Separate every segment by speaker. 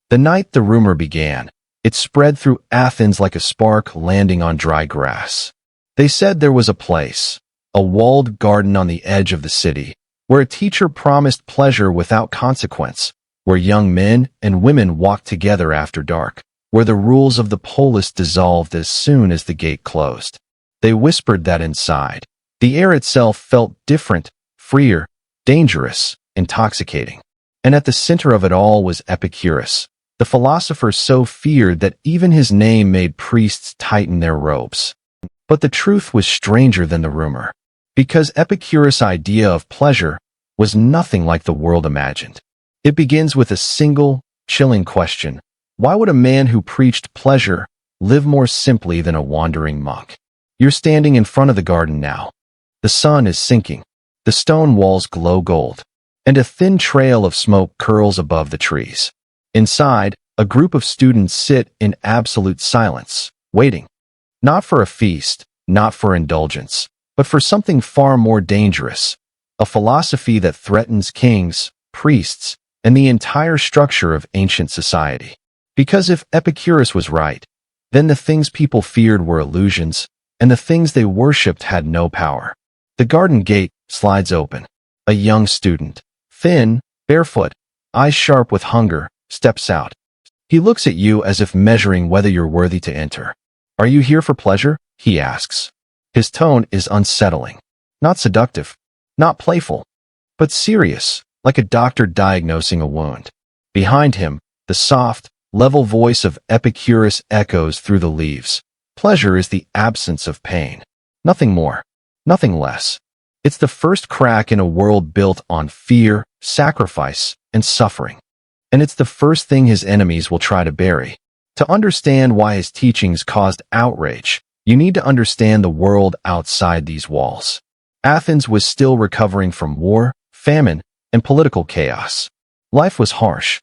Speaker 1: The night the rumor began, it spread through Athens like a spark landing on dry grass. They said there was a place, a walled garden on the edge of the city, where a teacher promised pleasure without consequence, where young men and women walked together after dark, where the rules of the polis dissolved as soon as the gate closed. They whispered that inside, the air itself felt different, freer, dangerous, intoxicating. And at the center of it all was Epicurus, the philosopher so feared that even his name made priests tighten their robes. But the truth was stranger than the rumor, because Epicurus' idea of pleasure was nothing like the world imagined. It begins with a single, chilling question. Why would a man who preached pleasure live more simply than a wandering monk? You're standing in front of the garden now. The sun is sinking. The stone walls glow gold, and a thin trail of smoke curls above the trees. Inside, a group of students sit in absolute silence, waiting. Not for a feast, not for indulgence, but for something far more dangerous, a philosophy that threatens kings, priests, and the entire structure of ancient society. Because if Epicurus was right, then the things people feared were illusions, and the things they worshipped had no power. The garden gate slides open. A young student, thin, barefoot, eyes sharp with hunger, steps out. He looks at you as if measuring whether you're worthy to enter. Are you here for pleasure? He asks. His tone is unsettling. Not seductive, not playful, but serious, like a doctor diagnosing a wound. Behind him, the soft, level voice of Epicurus echoes through the leaves. Pleasure is the absence of pain. Nothing more, nothing less. It's the first crack in a world built on fear, sacrifice, and suffering. And it's the first thing his enemies will try to bury. To understand why his teachings caused outrage, you need to understand the world outside these walls. Athens was still recovering from war, famine, and political chaos. Life was harsh.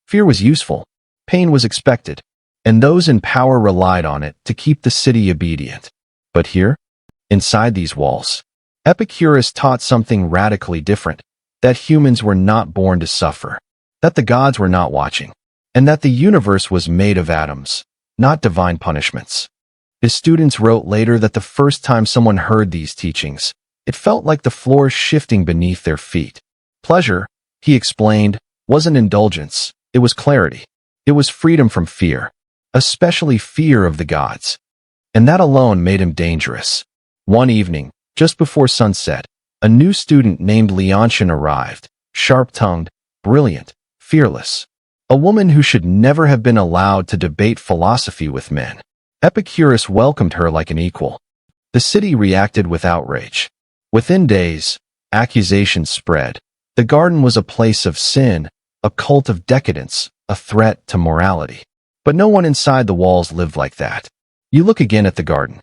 Speaker 1: Fear was useful. Pain was expected. And those in power relied on it to keep the city obedient. But here, inside these walls, Epicurus taught something radically different, that humans were not born to suffer, that the gods were not watching, and that the universe was made of atoms, not divine punishments. His students wrote later that the first time someone heard these teachings, it felt like the floor shifting beneath their feet. Pleasure, he explained, wasn't indulgence, it was clarity. It was freedom from fear, especially fear of the gods. And that alone made him dangerous. One evening, just before sunset, a new student named Leontian arrived, sharp-tongued, brilliant, fearless. A woman who should never have been allowed to debate philosophy with men. Epicurus welcomed her like an equal. The city reacted with outrage. Within days, accusations spread. The garden was a place of sin, a cult of decadence, a threat to morality. But no one inside the walls lived like that. You look again at the garden.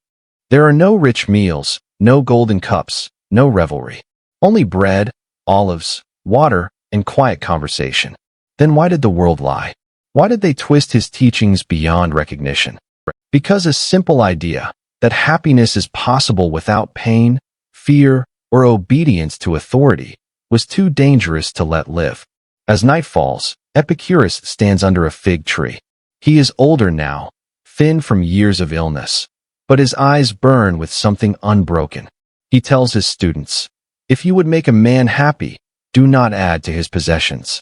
Speaker 1: There are no rich meals, no golden cups, no revelry. Only bread, olives, water, and quiet conversation. Then why did the world lie? Why did they twist his teachings beyond recognition? Because a simple idea, that happiness is possible without pain, fear, or obedience to authority, was too dangerous to let live. As night falls, Epicurus stands under a fig tree. He is older now, thin from years of illness, but his eyes burn with something unbroken. He tells his students, "If you would make a man happy, do not add to his possessions.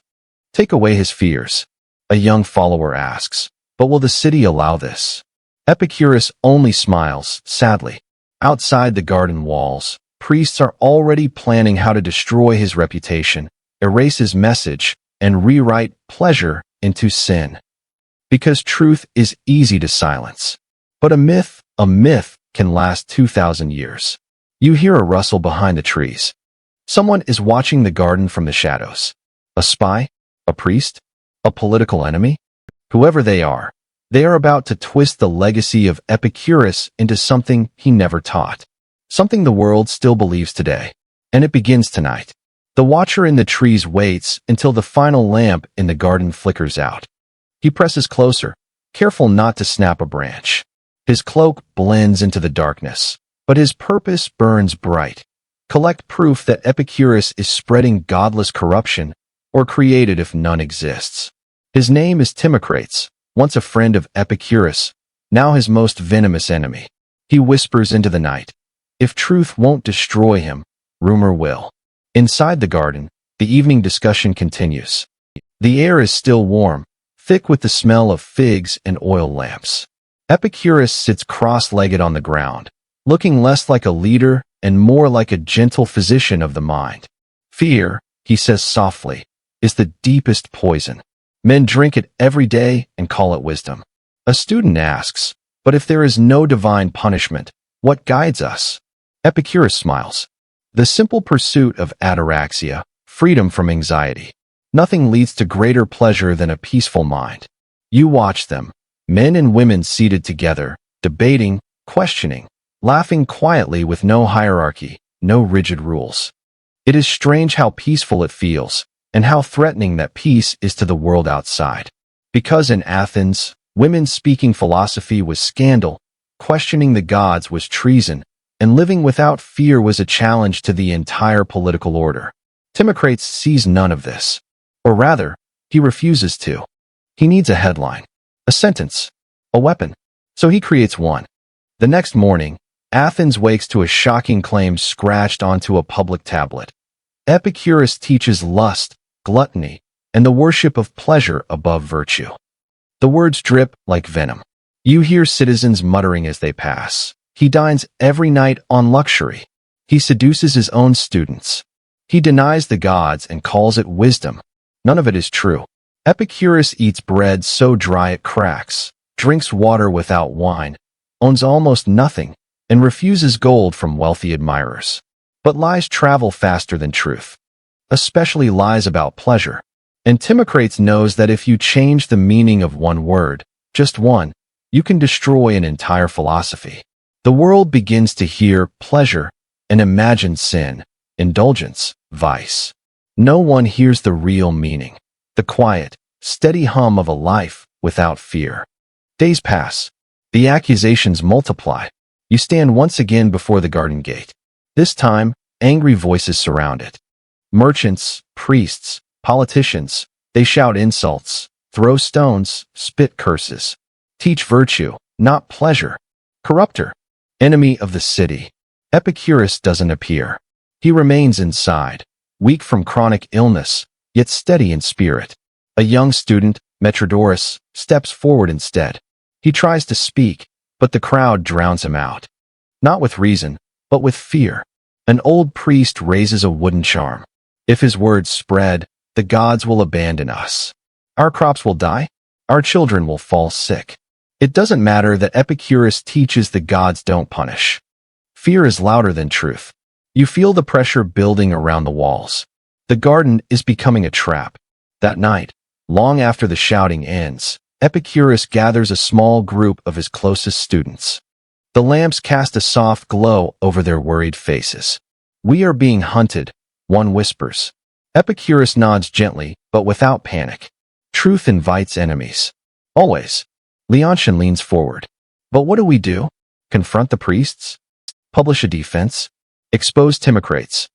Speaker 1: Take away his fears." A young follower asks, "But will the city allow this?" Epicurus only smiles, sadly. Outside the garden walls, priests are already planning how to destroy his reputation, erase his message, and rewrite pleasure into sin. Because truth is easy to silence. But a myth can last 2,000 years. You hear a rustle behind the trees. Someone is watching the garden from the shadows. A spy? A priest? A political enemy? Whoever they are about to twist the legacy of Epicurus into something he never taught. Something the world still believes today. And it begins tonight. The watcher in the trees waits until the final lamp in the garden flickers out. He presses closer, careful not to snap a branch. His cloak blends into the darkness, but his purpose burns bright. Collect proof that Epicurus is spreading godless corruption, or create it if none exists. His name is Timocrates, once a friend of Epicurus, now his most venomous enemy. He whispers into the night, "If truth won't destroy him, rumor will." Inside the garden, the evening discussion continues. The air is still warm, thick with the smell of figs and oil lamps. Epicurus sits cross-legged on the ground, looking less like a leader and more like a gentle physician of the mind. "Fear," he says softly, "is the deepest poison. Men drink it every day and call it wisdom." A student asks, "But if there is no divine punishment, what guides us?" Epicurus smiles. "The simple pursuit of ataraxia, freedom from anxiety. Nothing leads to greater pleasure than a peaceful mind." You watch them, men and women seated together, debating, questioning, laughing quietly with no hierarchy, no rigid rules. It is strange how peaceful it feels, and how threatening that peace is to the world outside. Because in Athens, women speaking philosophy was scandal, questioning the gods was treason, and living without fear was a challenge to the entire political order. Timocrates sees none of this. Or rather, he refuses to. He needs a headline, a sentence, a weapon. So he creates one. The next morning, Athens wakes to a shocking claim scratched onto a public tablet. Epicurus teaches lust, gluttony, and the worship of pleasure above virtue. The words drip like venom. You hear citizens muttering as they pass. He dines every night on luxury. He seduces his own students. He denies the gods and calls it wisdom. None of it is true. Epicurus eats bread so dry it cracks, drinks water without wine, owns almost nothing, and refuses gold from wealthy admirers. But lies travel faster than truth, especially lies about pleasure. And Timocrates knows that if you change the meaning of one word, just one, you can destroy an entire philosophy. The world begins to hear pleasure and imagine sin, indulgence, vice. No one hears the real meaning, the quiet, steady hum of a life without fear. Days pass. The accusations multiply. You stand once again before the garden gate. This time, angry voices surround it. Merchants, priests, politicians, they shout insults, throw stones, spit curses. Teach virtue, not pleasure. Corrupter, enemy of the city. Epicurus doesn't appear. He remains inside, weak from chronic illness, yet steady in spirit. A young student, Metrodorus, steps forward instead. He tries to speak, but the crowd drowns him out. Not with reason, but with fear. An old priest raises a wooden charm. If his words spread, the gods will abandon us. Our crops will die. Our children will fall sick. It doesn't matter that Epicurus teaches the gods don't punish. Fear is louder than truth. You feel the pressure building around the walls. The garden is becoming a trap. That night, long after the shouting ends, Epicurus gathers a small group of his closest students. The lamps cast a soft glow over their worried faces. "We are being hunted," one whispers. Epicurus nods gently, but without panic. Truth invites enemies. Always. Leontian leans forward. "But what do we do? Confront the priests? Publish a defense? Expose Timocrates?"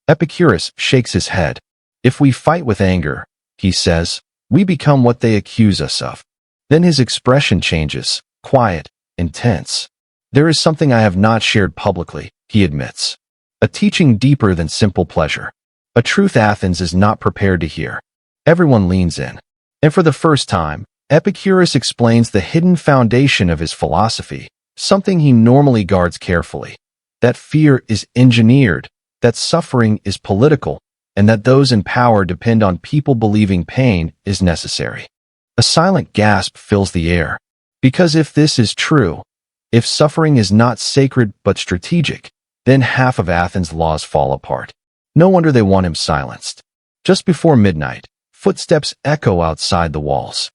Speaker 1: Epicurus shakes his head. "If we fight with anger," he says, "we become what they accuse us of." Then his expression changes, quiet, intense. "There is something I have not shared publicly," he admits. "A teaching deeper than simple pleasure. A truth Athens is not prepared to hear." Everyone leans in. And for the first time, Epicurus explains the hidden foundation of his philosophy, something he normally guards carefully. That fear is engineered, that suffering is political, and that those in power depend on people believing pain is necessary. A silent gasp fills the air. Because if this is true, if suffering is not sacred but strategic, then half of Athens' laws fall apart. No wonder they want him silenced. Just before midnight, footsteps echo outside the walls.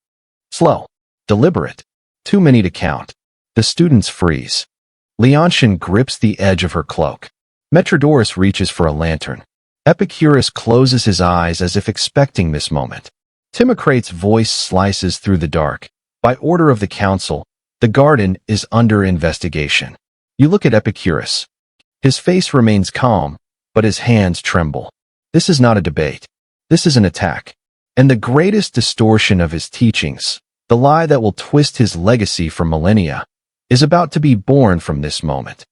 Speaker 1: Slow, deliberate, too many to count. The students freeze. Leontian grips the edge of her cloak. Metrodorus reaches for a lantern. Epicurus closes his eyes as if expecting this moment. Timocrates' voice slices through the dark. By order of the council, the garden is under investigation. You look at Epicurus. His face remains calm, but his hands tremble. This is not a debate. This is an attack. And the greatest distortion of his teachings, the lie that will twist his legacy for millennia, is about to be born from this moment.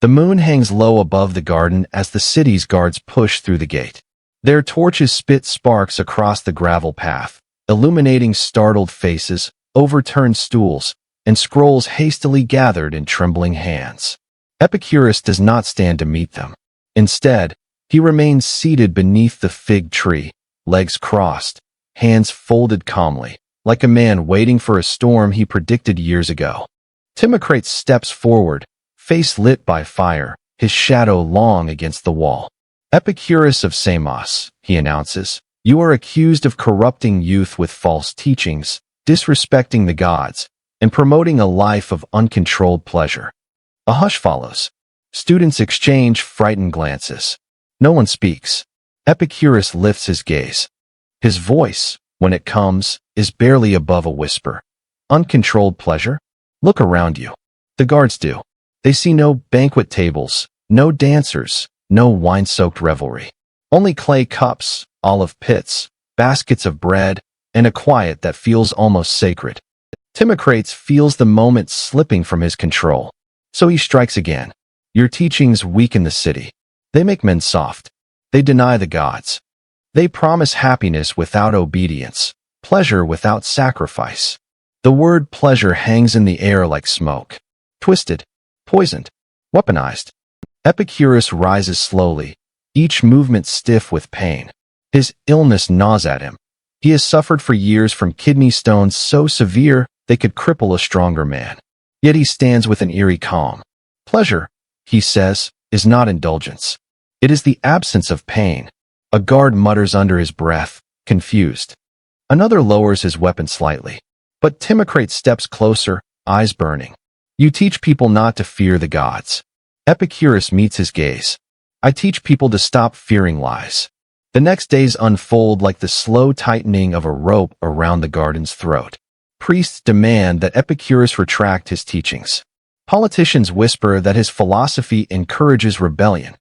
Speaker 1: The moon hangs low above the garden as the city's guards push through the gate. Their torches spit sparks across the gravel path, illuminating startled faces, overturned stools, and scrolls hastily gathered in trembling hands. Epicurus does not stand to meet them. Instead, he remains seated beneath the fig tree, legs crossed, hands folded calmly, like a man waiting for a storm he predicted years ago. Timocrates steps forward, face lit by fire, his shadow long against the wall. Epicurus of Samos, he announces, you are accused of corrupting youth with false teachings, disrespecting the gods, and promoting a life of uncontrolled pleasure. A hush follows. Students exchange frightened glances. No one speaks. Epicurus lifts his gaze. His voice, when it comes, is barely above a whisper. Uncontrolled pleasure? Look around you. The guards do. They see no banquet tables, no dancers, no wine-soaked revelry. Only clay cups, olive pits, baskets of bread, and a quiet that feels almost sacred. Timocrates feels the moment slipping from his control. So he strikes again. Your teachings weaken the city. They make men soft. They deny the gods. They promise happiness without obedience, pleasure without sacrifice. The word pleasure hangs in the air like smoke. Twisted, poisoned, weaponized. Epicurus rises slowly, each movement stiff with pain. His illness gnaws at him. He has suffered for years from kidney stones so severe they could cripple a stronger man. Yet he stands with an eerie calm. Pleasure, he says, is not indulgence. It is the absence of pain. A guard mutters under his breath, confused. Another lowers his weapon slightly. But Timocrates steps closer, eyes burning. You teach people not to fear the gods. Epicurus meets his gaze. I teach people to stop fearing lies. The next days unfold like the slow tightening of a rope around the garden's throat. Priests demand that Epicurus retract his teachings. Politicians whisper that his philosophy encourages rebellion.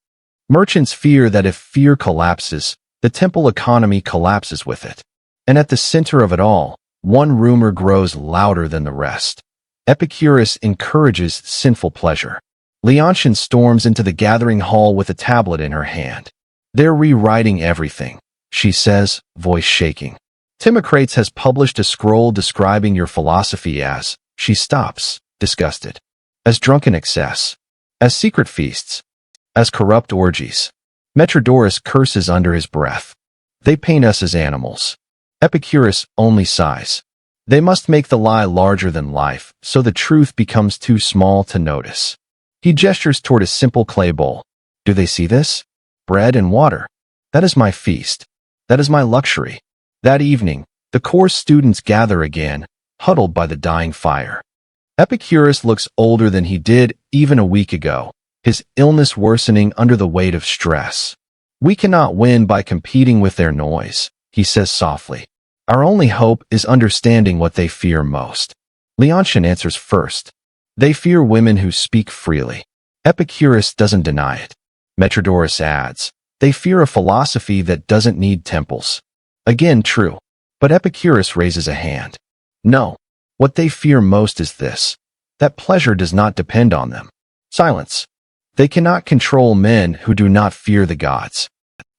Speaker 1: Merchants fear that if fear collapses, the temple economy collapses with it. And at the center of it all, one rumor grows louder than the rest. Epicurus encourages sinful pleasure. Leontian storms into the gathering hall with a tablet in her hand. They're rewriting everything, she says, voice shaking. Timocrates has published a scroll describing your philosophy as, she stops, disgusted, as drunken excess, as secret feasts, as corrupt orgies. Metrodorus curses under his breath. They paint us as animals. Epicurus only sighs. They must make the lie larger than life, so the truth becomes too small to notice. He gestures toward a simple clay bowl. Do they see this? Bread and water. That is my feast. That is my luxury. That evening, the course students gather again, huddled by the dying fire. Epicurus looks older than he did even a week ago, his illness worsening under the weight of stress. We cannot win by competing with their noise, he says softly. Our only hope is understanding what they fear most. Leontian answers first. They fear women who speak freely. Epicurus doesn't deny it. Metrodorus adds, they fear a philosophy that doesn't need temples. Again true. But Epicurus raises a hand. No. What they fear most is this. That pleasure does not depend on them. Silence. They cannot control men who do not fear the gods.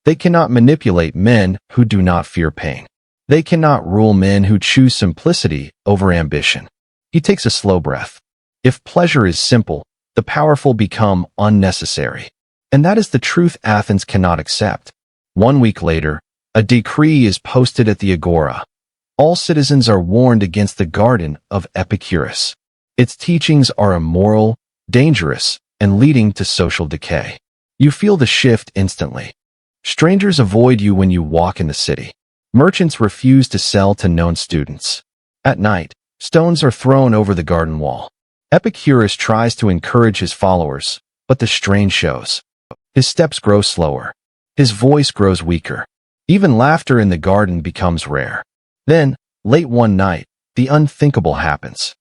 Speaker 1: They cannot manipulate men who do not fear pain. They cannot rule men who choose simplicity over ambition. He takes a slow breath. If pleasure is simple, the powerful become unnecessary. And that is the truth Athens cannot accept. 1 week later, a decree is posted at the agora. All citizens are warned against the garden of Epicurus. Its teachings are immoral, dangerous, and leading to social decay. You feel the shift instantly. Strangers avoid you when you walk in the city. Merchants refuse to sell to known students. At night, stones are thrown over the garden wall. Epicurus tries to encourage his followers, but the strain shows. His steps grow slower. His voice grows weaker. Even laughter in the garden becomes rare. Then, late one night, the unthinkable happens.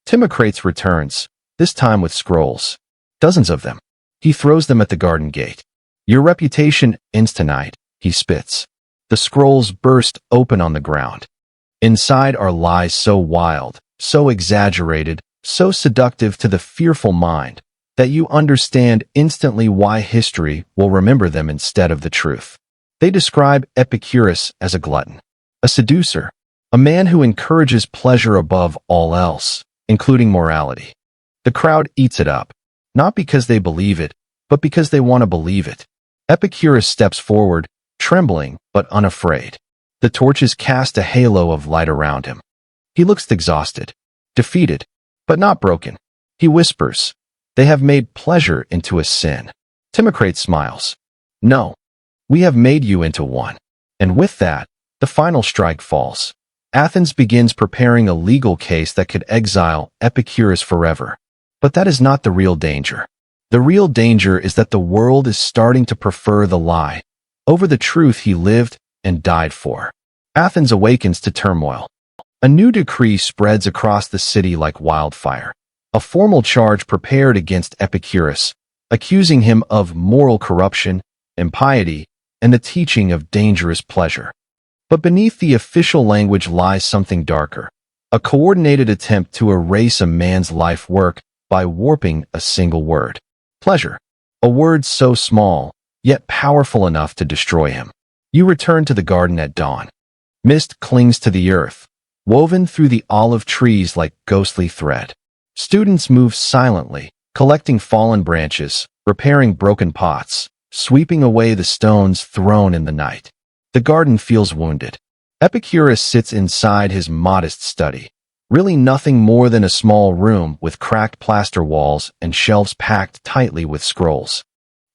Speaker 1: Timocrates returns, this time with scrolls. Dozens of them. He throws them at the garden gate. Your reputation ends tonight, he spits. The scrolls burst open on the ground. Inside are lies so wild, so exaggerated, so seductive to the fearful mind, that you understand instantly why history will remember them instead of the truth. They describe Epicurus as a glutton, a seducer, a man who encourages pleasure above all else, including morality. The crowd eats it up, not because they believe it, but because they want to believe it. Epicurus steps forward, trembling but unafraid. The torches cast a halo of light around him. He looks exhausted, defeated, but not broken. He whispers, "They have made pleasure into a sin." Timocrates smiles. "No, we have made you into one." And with that, the final strike falls. Athens begins preparing a legal case that could exile Epicurus forever. But that is not the real danger. The real danger is that the world is starting to prefer the lie over the truth he lived and died for. Athens awakens to turmoil. A new decree spreads across the city like wildfire. A formal charge prepared against Epicurus, accusing him of moral corruption, impiety, and the teaching of dangerous pleasure. But beneath the official language lies something darker, a coordinated attempt to erase a man's life work by warping a single word. Pleasure. A word so small, yet powerful enough to destroy him. You return to the garden at dawn. Mist clings to the earth, woven through the olive trees like ghostly thread. Students move silently, collecting fallen branches, repairing broken pots, sweeping away the stones thrown in the night. The garden feels wounded. Epicurus sits inside his modest study, really nothing more than a small room with cracked plaster walls and shelves packed tightly with scrolls.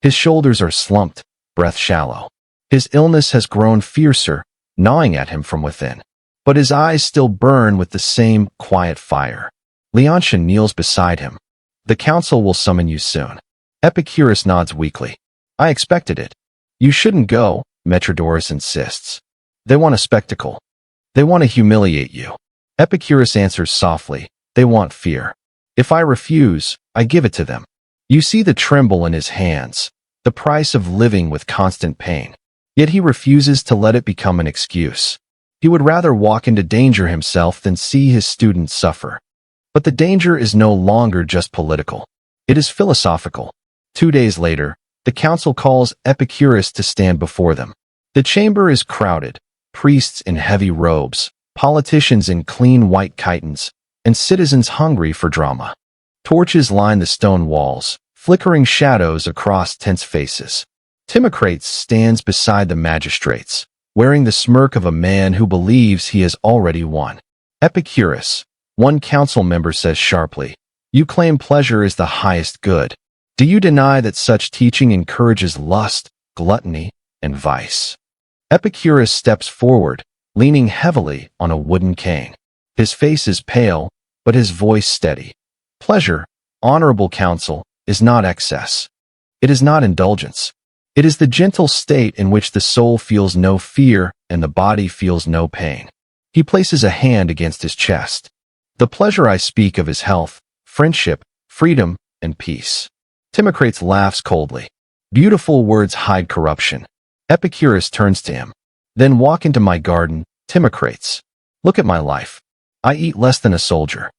Speaker 1: His shoulders are slumped, breath shallow. His illness has grown fiercer, gnawing at him from within. But his eyes still burn with the same quiet fire. Leontia kneels beside him. "The council will summon you soon." Epicurus nods weakly. "I expected it." "You shouldn't go," Metrodorus insists. "They want a spectacle. They want to humiliate you." Epicurus answers softly, "They want fear. If I refuse, I give it to them." You see the tremble in his hands, the price of living with constant pain. Yet he refuses to let it become an excuse. He would rather walk into danger himself than see his students suffer. But the danger is no longer just political. It is philosophical. 2 days later, the council calls Epicurus to stand before them. The chamber is crowded, priests in heavy robes, politicians in clean white chitons, and citizens hungry for drama. Torches line the stone walls, flickering shadows across tense faces. Timocrates stands beside the magistrates, wearing the smirk of a man who believes he has already won. "Epicurus," one council member says sharply, "you claim pleasure is the highest good. Do you deny that such teaching encourages lust, gluttony, and vice?" Epicurus steps forward, leaning heavily on a wooden cane. His face is pale, but his voice steady. "Pleasure, honorable council, is not excess. It is not indulgence. It is the gentle state in which the soul feels no fear and the body feels no pain." He places a hand against his chest. "The pleasure I speak of is health, friendship, freedom, and peace." Timocrates laughs coldly. "Beautiful words hide corruption." Epicurus turns to him. "Then walk into my garden, Timocrates. Look at my life. I eat less than a soldier.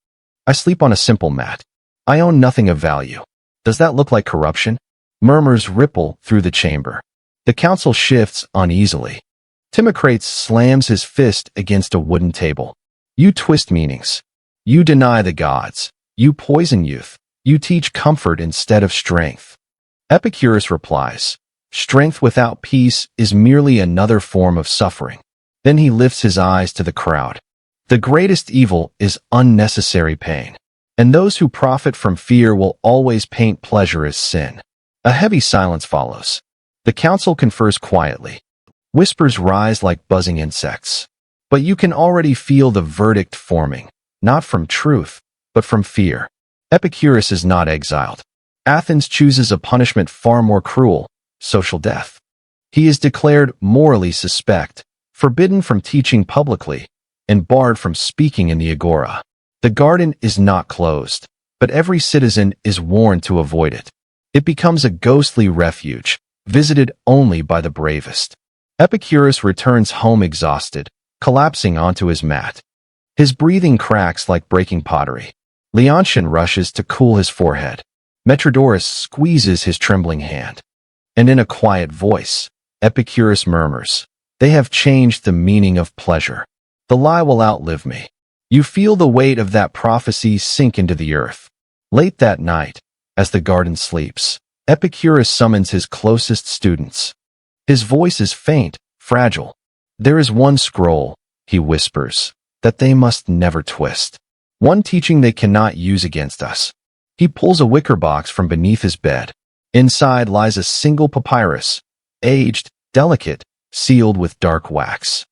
Speaker 1: I sleep on a simple mat. I own nothing of value. Does that look like corruption?" Murmurs ripple through the chamber. The council shifts uneasily. Timocrates slams his fist against a wooden table. "You twist meanings. You deny the gods. You poison youth. You teach comfort instead of strength." Epicurus replies, "Strength without peace is merely another form of suffering." Then he lifts his eyes to the crowd. "The greatest evil is unnecessary pain, and those who profit from fear will always paint pleasure as sin." A heavy silence follows. The council confers quietly. Whispers rise like buzzing insects. But you can already feel the verdict forming, not from truth, but from fear. Epicurus is not exiled. Athens chooses a punishment far more cruel: social death. He is declared morally suspect, forbidden from teaching publicly, and barred from speaking in the agora. The garden is not closed, but every citizen is warned to avoid it. It becomes a ghostly refuge, visited only by the bravest. Epicurus returns home exhausted, collapsing onto his mat. His breathing cracks like breaking pottery. Leontian rushes to cool his forehead. Metrodorus squeezes his trembling hand. And in a quiet voice, Epicurus murmurs, "They have changed the meaning of pleasure. The lie will outlive me." You feel the weight of that prophecy sink into the earth. Late that night, as the garden sleeps, Epicurus summons his closest students. His voice is faint, fragile. "There is one scroll," he whispers, "that they must never twist. One teaching they cannot use against us." He pulls a wicker box from beneath his bed. Inside lies a single papyrus, aged, delicate, sealed with dark wax.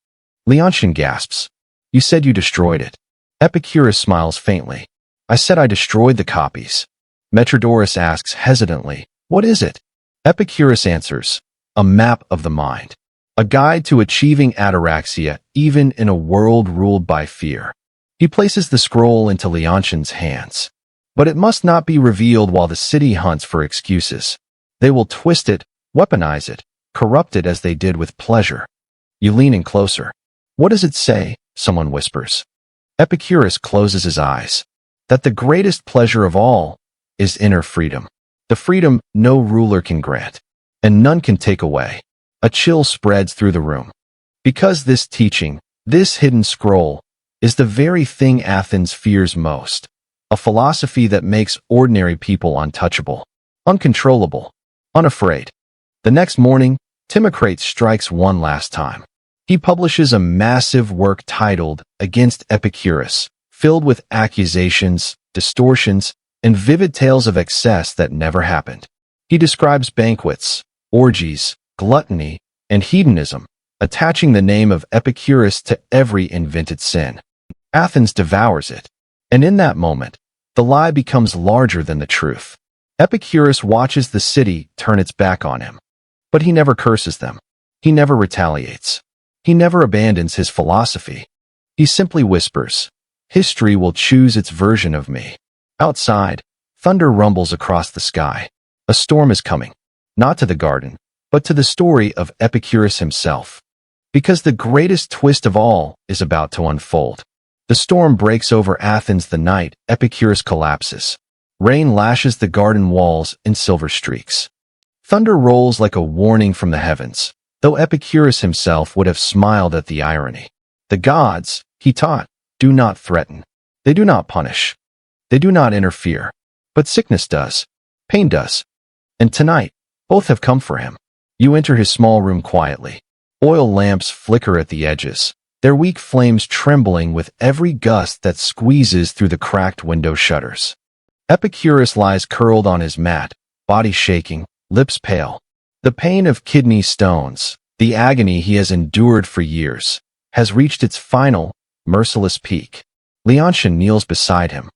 Speaker 1: Leontian gasps, "You said you destroyed it." Epicurus smiles faintly. "I said I destroyed the copies." Metrodorus asks hesitantly, "What is it?" Epicurus answers, "A map of the mind. A guide to achieving ataraxia even in a world ruled by fear." He places the scroll into Leontian's hands. "But it must not be revealed while the city hunts for excuses. They will twist it, weaponize it, corrupt it as they did with pleasure." You lean in closer. "What does it say?" someone whispers. Epicurus closes his eyes. "That the greatest pleasure of all is inner freedom. The freedom no ruler can grant, and none can take away." A chill spreads through the room. Because this teaching, this hidden scroll, is the very thing Athens fears most. A philosophy that makes ordinary people untouchable, uncontrollable, unafraid. The next morning, Timocrates strikes one last time. He publishes a massive work titled Against Epicurus, filled with accusations, distortions, and vivid tales of excess that never happened. He describes banquets, orgies, gluttony, and hedonism, attaching the name of Epicurus to every invented sin. Athens devours it. And in that moment, the lie becomes larger than the truth. Epicurus watches the city turn its back on him. But he never curses them. He never retaliates. He never abandons his philosophy. He simply whispers, "History will choose its version of me." Outside, thunder rumbles across the sky. A storm is coming, not to the garden, but to the story of Epicurus himself. Because the greatest twist of all is about to unfold. The storm breaks over Athens the night Epicurus collapses. Rain lashes the garden walls in silver streaks. Thunder rolls like a warning from the heavens, though Epicurus himself would have smiled at the irony. The gods, he taught, do not threaten. They do not punish. They do not interfere. But sickness does. Pain does. And tonight, both have come for him. You enter his small room quietly. Oil lamps flicker at the edges, their weak flames trembling with every gust that squeezes through the cracked window shutters. Epicurus lies curled on his mat, body shaking, lips pale. The pain of kidney stones, the agony he has endured for years, has reached its final, merciless peak. Leontian kneels beside him.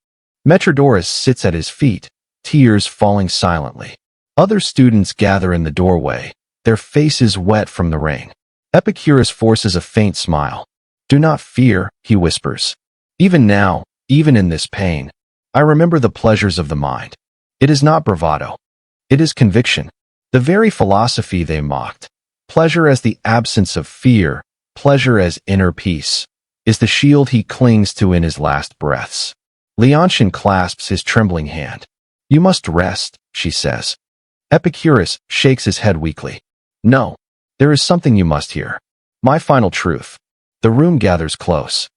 Speaker 1: Metrodorus sits at his feet, tears falling silently. Other students gather in the doorway, their faces wet from the rain. Epicurus forces a faint smile. "Do not fear," he whispers. "Even now, even in this pain, I remember the pleasures of the mind. It is not bravado. It is conviction. The very philosophy they mocked, pleasure as the absence of fear, pleasure as inner peace, is the shield he clings to in his last breaths." Leontian clasps his trembling hand. "You must rest," she says. Epicurus shakes his head weakly. "No, there is something you must hear. My final truth." The room gathers close.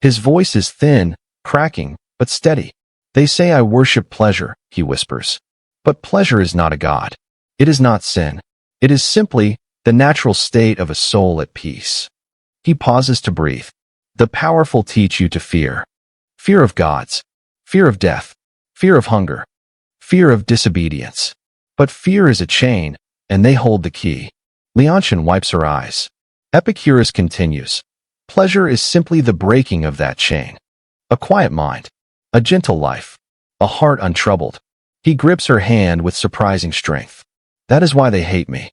Speaker 1: His voice is thin, cracking, but steady. "They say I worship pleasure," he whispers. "But pleasure is not a god. It is not sin. It is simply the natural state of a soul at peace." He pauses to breathe. "The powerful teach you to fear. Fear of gods, fear of death, fear of hunger, fear of disobedience. But fear is a chain, and they hold the key." Leontian wipes her eyes. Epicurus continues, "Pleasure is simply the breaking of that chain. A quiet mind, a gentle life, a heart untroubled." He grips her hand with surprising strength. "That is why they hate me.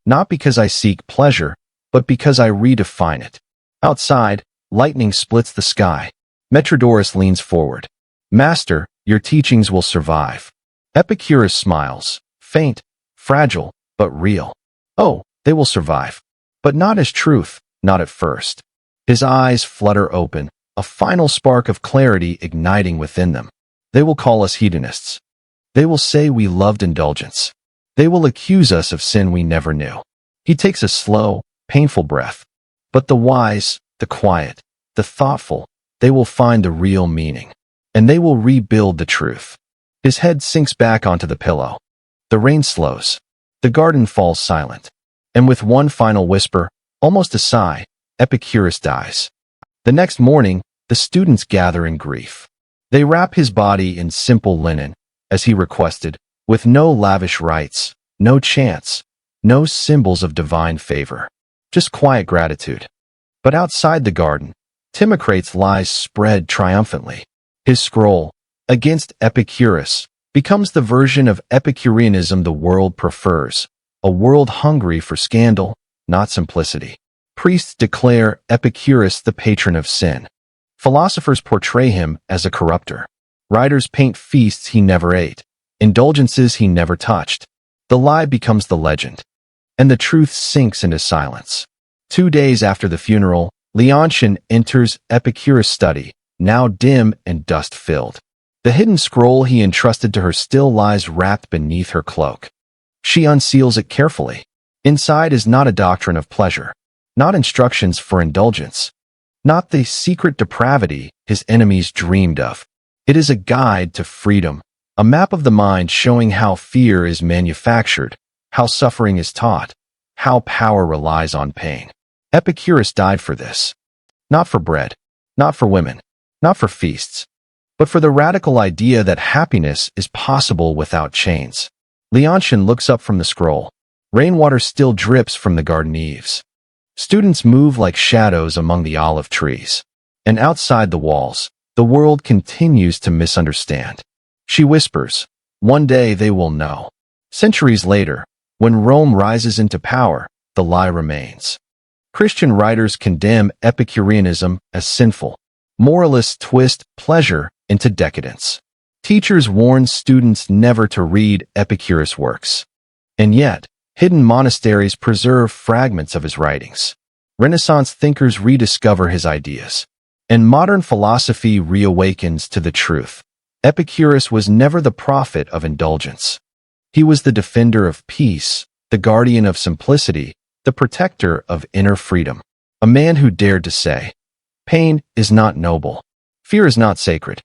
Speaker 1: Not because I seek pleasure, but because I redefine it." Outside, lightning splits the sky. Metrodorus leans forward. "Master, your teachings will survive." Epicurus smiles, faint, fragile, but real. "Oh, they will survive. But not as truth, not at first. His eyes flutter open, a final spark of clarity igniting within them. They will call us hedonists. They will say we loved indulgence. They will accuse us of sin we never knew. He takes a slow, painful breath. But the wise, the quiet, the thoughtful, they will find the real meaning. And they will rebuild the truth. His head sinks back onto the pillow. The rain slows. The garden falls silent. And with one final whisper, almost a sigh, Epicurus dies. The next morning, the students gather in grief. They wrap his body in simple linen, as he requested, with no lavish rites, no chants, no symbols of divine favor, just quiet gratitude. But outside the garden, Timocrates lies spread triumphantly. His scroll, Against Epicurus, becomes the version of Epicureanism the world prefers, a world hungry for scandal, not simplicity. Priests declare Epicurus the patron of sin. Philosophers portray him as a corrupter. Writers paint feasts he never ate, indulgences he never touched. The lie becomes the legend, and the truth sinks into silence. 2 days after the funeral, Leontian enters Epicurus' study, now dim and dust-filled. The hidden scroll he entrusted to her still lies wrapped beneath her cloak. She unseals it carefully. Inside is not a doctrine of pleasure, not instructions for indulgence, not the secret depravity his enemies dreamed of. It is a guide to freedom, a map of the mind showing how fear is manufactured, how suffering is taught, how power relies on pain. Epicurus died for this. Not for bread, not for women, not for feasts, but for the radical idea that happiness is possible without chains. Leontian looks up from the scroll. Rainwater still drips from the garden eaves. Students move like shadows among the olive trees. And outside the walls, the world continues to misunderstand. She whispers, one day they will know. Centuries later, when Rome rises into power, the lie remains. Christian writers condemn Epicureanism as sinful. Moralists twist pleasure into decadence. Teachers warn students never to read Epicurus' works. And yet, hidden monasteries preserve fragments of his writings. Renaissance thinkers rediscover his ideas. And modern philosophy reawakens to the truth. Epicurus was never the prophet of indulgence. He was the defender of peace, the guardian of simplicity, the protector of inner freedom. A man who dared to say, pain is not noble. Fear is not sacred.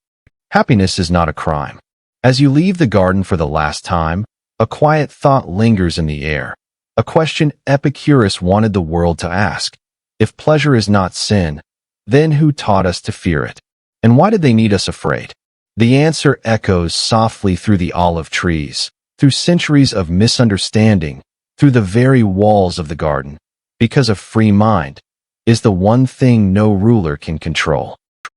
Speaker 1: Happiness is not a crime. As you leave the garden for the last time, a quiet thought lingers in the air. A question Epicurus wanted the world to ask. If pleasure is not sin, then who taught us to fear it? And why did they need us afraid? The answer echoes softly through the olive trees, through centuries of misunderstanding, through the very walls of the garden, because a free mind is the one thing no ruler can control.